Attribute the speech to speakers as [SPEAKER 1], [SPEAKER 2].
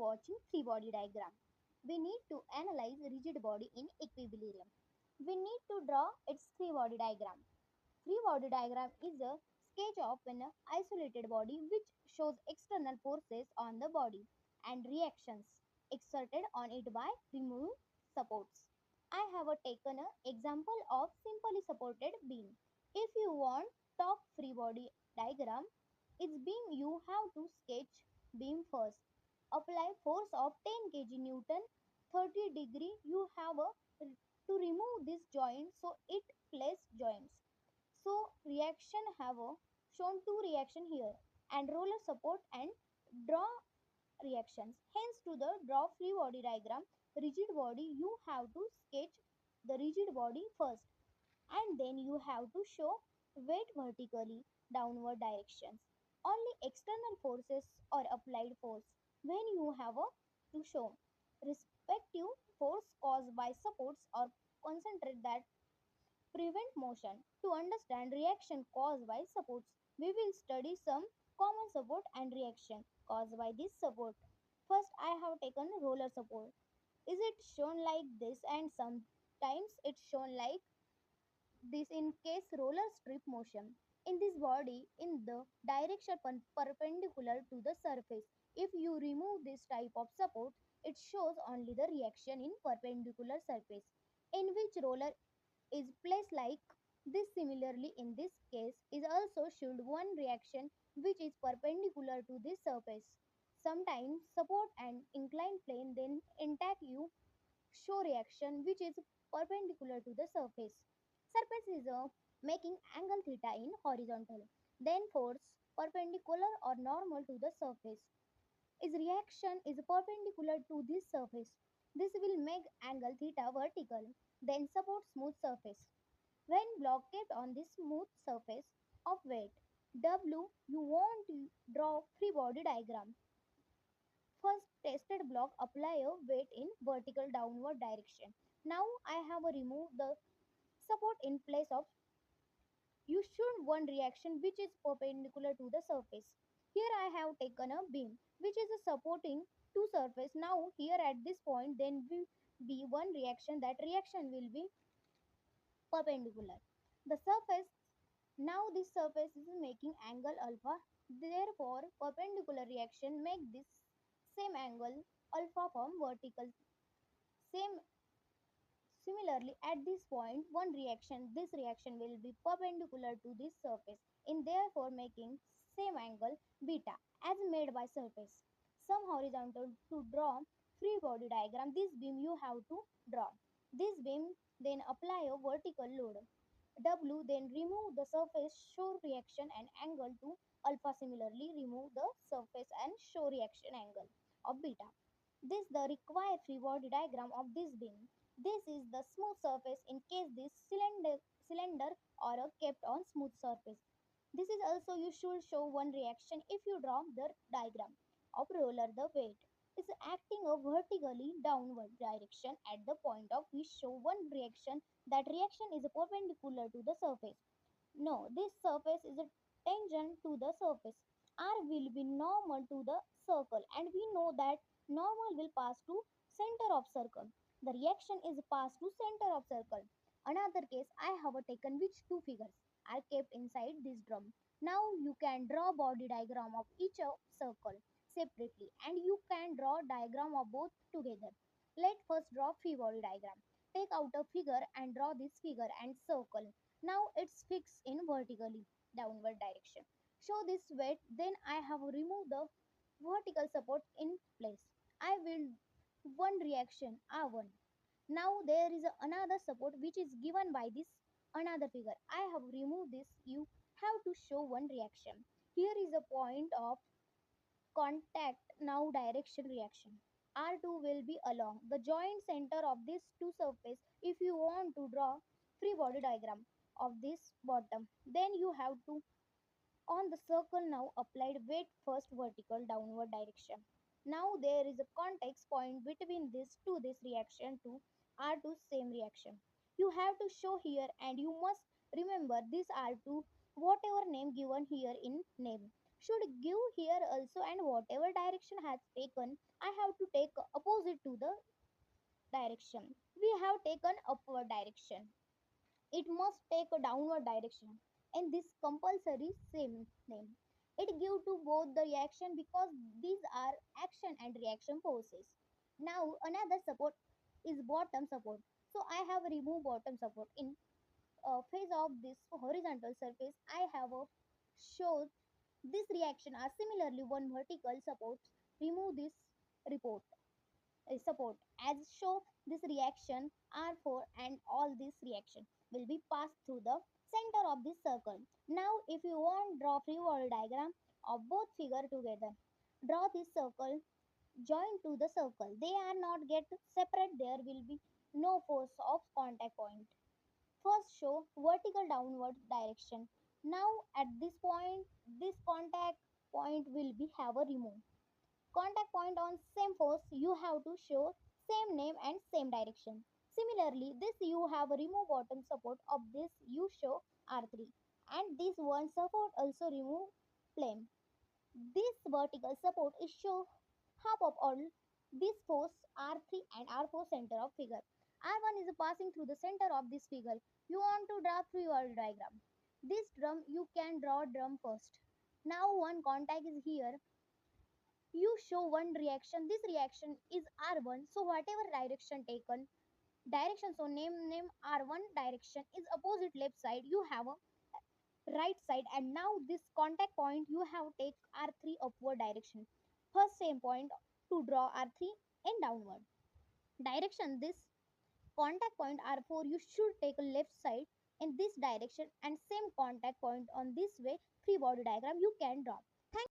[SPEAKER 1] watching free body diagram. We need to analyze rigid body in equilibrium. We need to draw its free body diagram. Free body diagram is a sketch of an isolated body which shows external forces on the body and reactions exerted on it by removing supports. I have taken an example of simply supported beam. If you want top free body diagram, its beam you have to sketch beam first. Apply force of 10 kg Newton 30 degree. You have to remove this joint so it place joints. So reaction have shown two reaction here and roller support and draw reactions. Hence to the draw free body diagram rigid body you have to sketch the rigid body first and then you have to show weight vertically downward directions. Only external forces are applied force when you have to show respective force caused by supports or concentrate that prevent motion. To understand reaction caused by supports, we will study some common support and reaction caused by this support. First, I have taken roller support. Is it shown like this and sometimes it's shown like this in case roller strip motion. In this body, in the direction perpendicular to the surface. If you remove this type of support, it shows only the reaction in perpendicular surface in which roller is placed like this. Similarly, in this case is also showed one reaction which is perpendicular to this surface. Sometimes support and inclined plane then intact you show reaction which is perpendicular to the surface. Surface is making angle theta in horizontal. Then force perpendicular or normal to the surface. Is reaction is perpendicular to this surface. This will make angle theta vertical. Then support smooth surface. When block kept on this smooth surface of weight W, you want to draw free body diagram. First tested block apply a weight in vertical downward direction. Now I have removed the support in place of you should one reaction which is perpendicular to the surface. Here I have taken a beam which is a supporting to surface. Now here at this point then will be one reaction, that reaction will be perpendicular. The surface, now this surface is making angle alpha. Therefore, perpendicular reaction make this same angle alpha from vertical. Same similarly at this point, one reaction, this reaction will be perpendicular to this surface, in therefore making same angle beta as made by surface. Some horizontal to draw free body diagram. This beam you have to draw. This beam then apply a vertical load W, then remove the surface show reaction and angle to alpha. Similarly remove the surface and show reaction angle of beta. This the required free body diagram of this beam. This is the smooth surface in case this cylinder or a kept on smooth surface. This is also you should show one reaction if you draw the diagram of roller. The weight is acting a vertically downward direction at the point of we show one reaction. That reaction is perpendicular to the surface. No, this surface is a tangent to the surface. R will be normal to the circle and we know that normal will pass to center of circle. The reaction is passed to center of circle. Another case I have taken which two figures are kept inside this drum. Now you can draw body diagram of each of circle separately and you can draw diagram of both together. Let first draw free body diagram. Take out a figure and draw this figure and circle. Now it's fixed in vertically downward direction. Show this weight, then I have removed the vertical support in place. I will one reaction R1. Now there is another support which is given by this another figure. I have removed this. You have to show one reaction. Here is a point of contact. Now direction reaction. R2 will be along the joint center of these two surface. If you want to draw free body diagram of this bottom, then you have to on the circle now applied weight first vertical downward direction. Now there is a context point between this to this reaction to R2 same reaction. You have to show here and you must remember this R2 whatever name given here in name. should give here also, and whatever direction has taken, I have to take opposite to the direction. We have taken upward direction, it must take a downward direction, and this compulsory same name. It give to both the reaction because these are action and reaction forces. Now another support is bottom support. So I have removed bottom support in phase of this horizontal surface. I have shown this reaction are similarly one vertical support. Remove this report support as show this reaction R4, and all this reaction will be passed through the center of this circle. Now if you want draw free body diagram of both figure together, draw this circle join to the circle, they are not get separate, there will be no force of contact point. First show vertical downward direction. Now at this point this contact point will be have a remove contact point on same force, you have to show same name and same direction. Similarly, this you have a remove bottom support of this you show R3, and this one support also remove flame. This vertical support is show half of all this force R3 and R4 center of figure. R1 is passing through the center of this figure. You want to draw free body diagram. This drum you can draw drum first. Now one contact is here, you show one reaction, this reaction is R1, so whatever direction taken, direction, so name R1 direction is opposite left side, you have a right side, and now this contact point you have take R3 upward direction. First same point to draw R3 and downward direction, this contact point R4 you should take a left side in this direction, and same contact point on this way free body diagram you can draw. Thank